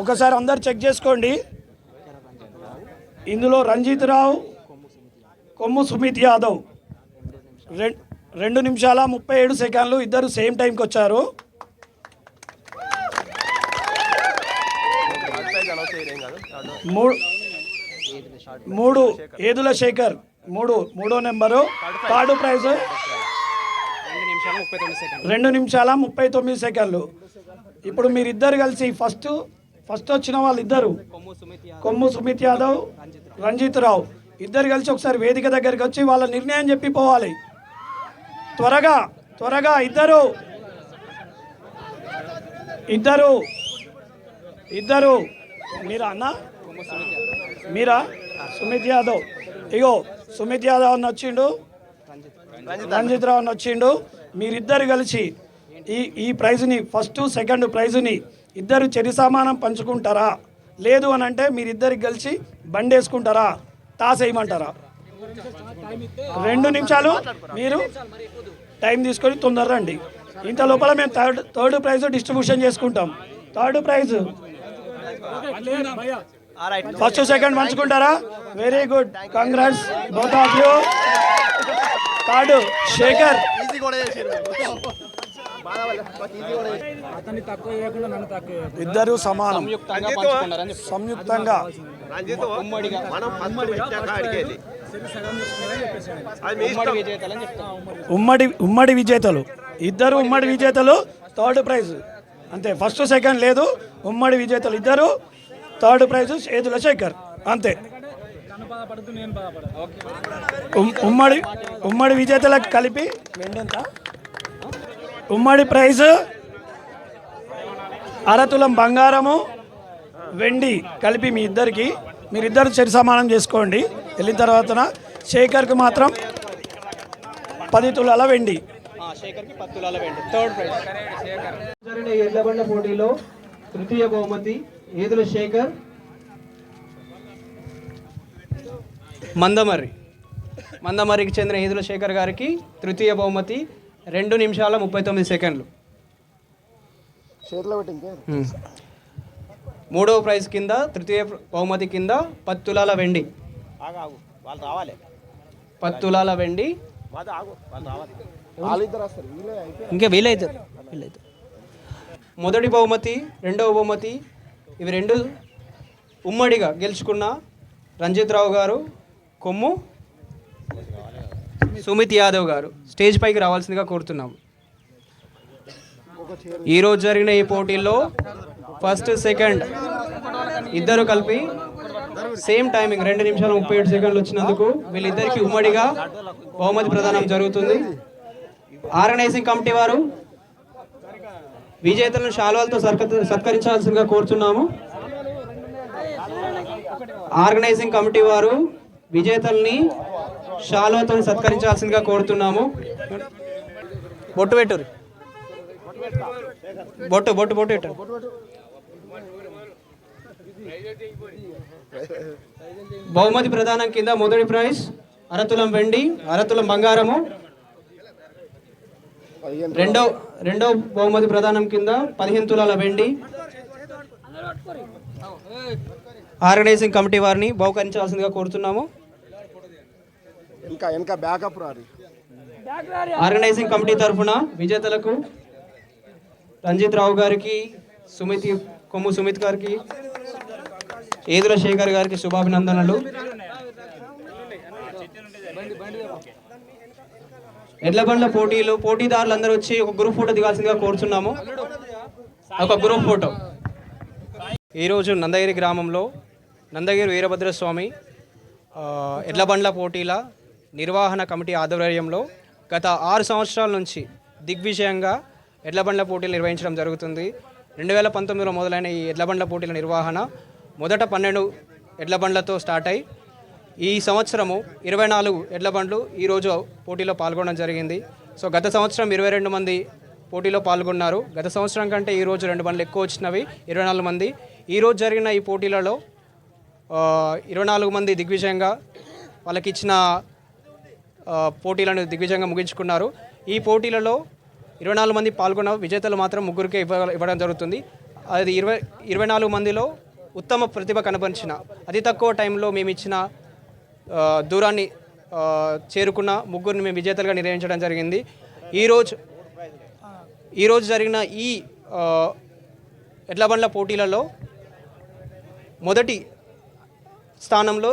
ఒకసారి అందరు చెక్ చేసుకోండి. ఇందులో రంజిత్ రావు, కొమ్ము సుమిత్ యాదవ్ 2 నిమిషాల 37 సెకండ్లు ఇద్దరు సేమ్ టైంకి వచ్చారు. మూడు ఏదుల శేఖర్ మూడో నెంబరు, థర్డ్ ప్రైజ్ 2 నిమిషాల 39 సెకండ్లు. ఇప్పుడు మీరిద్దరు కలిసి ఫస్ట్ వచ్చిన వాళ్ళు ఇద్దరు, కొమ్ము సుమిత్ యాదవ్, రంజిత్ రావు ఇద్దరు కలిసి ఒకసారి వేదిక దగ్గరికి వచ్చి వాళ్ళ నిర్ణయం చెప్పి పోవాలి. త్వరగా ఇద్దరు మీరా సుమిత్ యాదవ్, ఇగో సుమిత్ యాదవ్ అని వచ్చిండు, రంజిత్ రావు అని వచ్చిండు. మీరిద్దరు కలిసి ఈ ప్రైజ్ని ఫస్ట్ సెకండ్ ప్రైజ్ని ఇద్దరు చెరి సామానం పంచుకుంటారా, లేదు అని అంటే మీరిద్దరికి కలిసి బండి వేసుకుంటారా, టాస్ వేయమంటారా? 2 నిమిషాలు మీరు టైం తీసుకొని తొందర రండి. ఇంత లోపల మేము థర్డ్ ప్రైజ్ డిస్ట్రిబ్యూషన్ చేసుకుంటాం. థర్డ్ ప్రైజ్ ఫస్ట్ సెకండ్ పంచుకుంటారా? Very good, congrats both of you. Third Shekhar, ఇద్దరు సమానం సంయుక్తంగా ఉమ్మడి విజేతలు ఇద్దరు, ఉమ్మడి విజేతలు థర్డ్ ప్రైజ్ అంతే. ఫస్ట్ సెకండ్ లేదు, ఉమ్మడి విజేతలు ఇద్దరు. థర్డ్ ప్రైజ్ ఏదుల శేఖర్ అంతే. ఉమ్మడి విజేతలకు కలిపి ఉమ్మడి ప్రైజ్ అరతులం బంగారము, వెండి కలిపి మీ ఇద్దరికి మీరిద్దరు చెరి సమానం చేసుకోండి. వెళ్ళిన తర్వాత శేఖర్కి మాత్రం 10 తులాల వెండి. థర్డ్ ప్రైజ్ జరిగిన ఎడ్లబండ్ల పోటీలో తృతీయ బహుమతి ఏదుల శేఖర్, మందమర్రికి చెందిన ఏదుల శేఖర్ గారికి తృతీయ బహుమతి 2 నిమిషాల 39 సెకండ్లు. మూడవ ప్రైజ్ కింద తృతీయ బహుమతి కింద 10 తులాల వెండి. 10 తులాల వెండి. ఇంకా వీలైతే మొదటి బహుమతి, రెండవ బహుమతి ఇవి 2 ఉమ్మడిగా గెలుచుకున్న రంజిత్ రావు గారు, కొమ్ము సుమిత్ యాదవ్ గారు స్టేజ్ పైకి రావాల్సిందిగా కోరుతున్నాము. ఈరోజు జరిగిన ఈ పోటీల్లో ఫస్ట్ సెకండ్ ఇద్దరు కలిపి సేమ్ టైమింగ్ 2 నిమిషాల 37 సెకండ్లు వచ్చినందుకు వీళ్ళిద్దరికి ఉమ్మడిగా బహుమతి ప్రదానం జరుగుతుంది. ఆర్గనైజింగ్ కమిటీ వారు విజేతలను శాలువాలతో సత్కరించాల్సిందిగా కోరుతున్నాము. ఆర్గనైజింగ్ కమిటీ వారు విజేతల్ని శాలువాతో సత్కరించాల్సిందిగా కోరుతున్నాము. బొట్టు పెట్టు, బొట్టు పెట్టు. బహుమతి ప్రదానం కింద మొదటి ప్రైజ్ అరతులం వెండి, అరతులం బంగారము. రెండో బహుమతి ప్రదానం కింద 15 తులాల వెండి. ఆర్గనైజింగ్ కమిటీ వారిని బహుకరించాల్సిందిగా కోరుతున్నాము. ఇంకా బ్యాకప్ రారి. ఆర్గనైజింగ్ కమిటీ తరఫున విజేతలకు రంజిత్ రావు గారికి, కొమ్ము సుమిత్ గారికి, ఏదుల శేఖర్ గారికి శుభాభినందనలు. ఎడ్ల బండ్ల పోటీదారులందరూ వచ్చి ఒక గ్రూప్ ఫోటో దిగాల్సిందిగా కోరుచున్నాము. ఒక గ్రూప్ ఫోటో. ఈరోజు నందగిరి గ్రామంలో నందగిరి వీరభద్రస్వామి ఎడ్ల బండ్ల పోటీల నిర్వహణ కమిటీ ఆధ్వర్యంలో గత 6 సంవత్సరాల నుంచి దిగ్విజయంగా ఎడ్ల బండ్ల పోటీలు నిర్వహించడం జరుగుతుంది. 2019లో మొదలైన ఈ ఎడ్ల బండ్ల పోటీల నిర్వహణ మొదట 12 ఎడ్ల బండ్లతో స్టార్ట్ అయ్యి ఈ సంవత్సరము 24 ఎడ్ల బండ్లు ఈరోజు పోటీలో పాల్గొనడం జరిగింది. సో గత సంవత్సరం 22 మంది పోటీలో పాల్గొన్నారు. గత సంవత్సరం కంటే ఈరోజు 2 బండ్లు ఎక్కువ వచ్చినవి, 24 మంది. ఈరోజు జరిగిన ఈ పోటీలలో 24 మంది దిగ్విజయంగా వాళ్ళకి ఇచ్చిన పోటీలను దిగ్విజయంగా ముగించుకున్నారు. ఈ పోటీలలో 24 మంది పాల్గొన్న విజేతలు మాత్రం 3కే ఇవ్వడం జరుగుతుంది. అది 24 మందిలో ఉత్తమ ప్రతిభ కనబరిచిన, అతి తక్కువ టైంలో మేము ఇచ్చిన దూరాన్ని చేరుకున్న 3ని మేము విజేతలుగా నిర్వహించడం జరిగింది. ఈరోజు జరిగిన ఈ ఎడ్ల బండ్ల పోటీలలో మొదటి స్థానంలో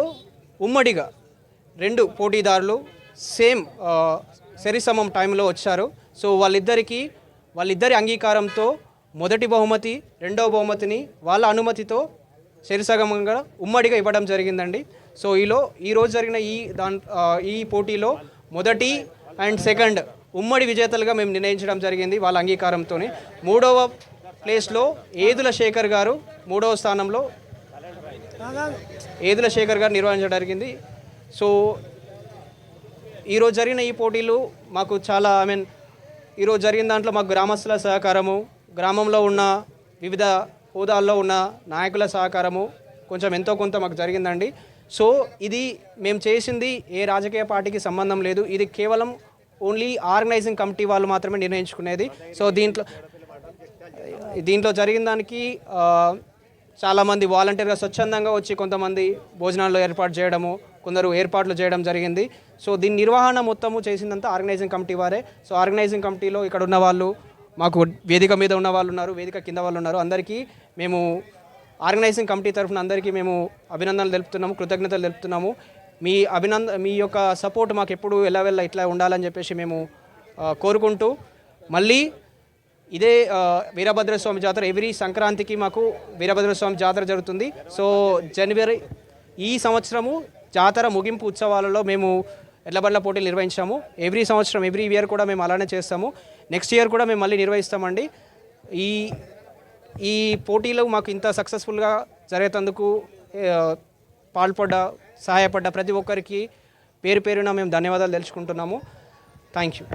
ఉమ్మడిగా 2 పోటీదారులు సేమ్ సరిసమం టైంలో వచ్చారు. సో వాళ్ళిద్దరి అంగీకారంతో మొదటి బహుమతి, రెండవ బహుమతిని వాళ్ళ అనుమతితో సరిసగమంగా ఉమ్మడిగా ఇవ్వడం జరిగిందండి. సో ఈరోజు జరిగిన ఈ పోటీలో మొదటి అండ్ సెకండ్ ఉమ్మడి విజేతలుగా మేము నిర్ణయించడం జరిగింది వాళ్ళ అంగీకారంతోనే. 3వ ప్లేస్లో ఏదుల శేఖర్ గారు, 3వ స్థానంలో ఏదుల శేఖర్ గారు నిర్వహించడం జరిగింది. సో ఈరోజు జరిగిన ఈ పోటీలు మాకు చాలా ఈరోజు జరిగిన దాంట్లో మాకు గ్రామస్తుల సహకారము, గ్రామంలో ఉన్న వివిధ హోదాల్లో ఉన్న నాయకుల సహకారము కొంచెం ఎంతో కొంత మాకు జరిగిందండి. సో ఇది మేము చేసింది ఏ రాజకీయ పార్టీకి సంబంధం లేదు. ఇది కేవలం ఓన్లీ ఆర్గనైజింగ్ కమిటీ వాళ్ళు మాత్రమే నిర్ణయించుకునేది. సో దీంట్లో జరిగిన దానికి చాలామంది వాలంటీర్గా స్వచ్ఛందంగా వచ్చి కొంతమంది భోజనాల్లో ఏర్పాటు చేయడము, కొందరు ఏర్పాట్లు చేయడం జరిగింది. సో దీని నిర్వహణ మొత్తము చేసిందంతా ఆర్గనైజింగ్ కమిటీ వారే. సో ఆర్గనైజింగ్ కమిటీలో ఇక్కడ ఉన్న వాళ్ళు, మాకు వేదిక మీద ఉన్న వాళ్ళు ఉన్నారు, వేదిక కింద వాళ్ళు ఉన్నారు. అందరికీ మేము ఆర్గనైజింగ్ కమిటీ తరఫున అందరికీ మేము అభినందనలు తెలుపుతున్నాము, కృతజ్ఞతలు తెలుపుతున్నాము. మీ యొక్క సపోర్ట్ మాకు ఎప్పుడు ఎల్లవెల్ల ఇట్లా ఉండాలని చెప్పేసి మేము కోరుకుంటూ, మళ్ళీ ఇదే వీరభద్రస్వామి జాతర ఎవ్రీ సంక్రాంతికి మాకు వీరభద్రస్వామి జాతర జరుగుతుంది. సో జనవరి ఈ సంవత్సరము జాతర ముగింపు ఉత్సవాలలో మేము ఎడ్ల బండ్ల పోటీలు నిర్వహించాము. ఎవ్రీ ఇయర్ కూడా మేము అలానే చేస్తాము. నెక్స్ట్ ఇయర్ కూడా మేము మళ్ళీ నిర్వహిస్తామండి. ఈ పోటీలు మాకు ఇంత సక్సెస్ఫుల్గా జరిగేందుకు సహాయపడ్డ ప్రతి ఒక్కరికి పేరున మేము ధన్యవాదాలు తెలుసుకుంటున్నాము. Thank you.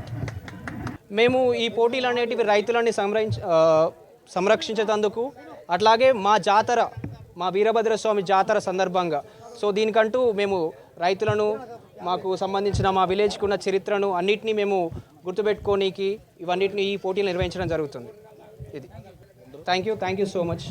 మేము ఈ పోటీలు అనేటివి రైతులని సంరక్షించేందుకు, అట్లాగే మా వీరభద్రస్వామి జాతర సందర్భంగా, సో దీనికంటూ మేము రైతులను, మాకు సంబంధించిన మా విలేజ్కి ఉన్న చరిత్రను అన్నిటినీ మేము గుర్తుపెట్టుకోనికి ఇవన్నిటిని ఈ పోటీలు నిర్వహించడం జరుగుతుంది. ఇది థ్యాంక్ యూ సో మచ్.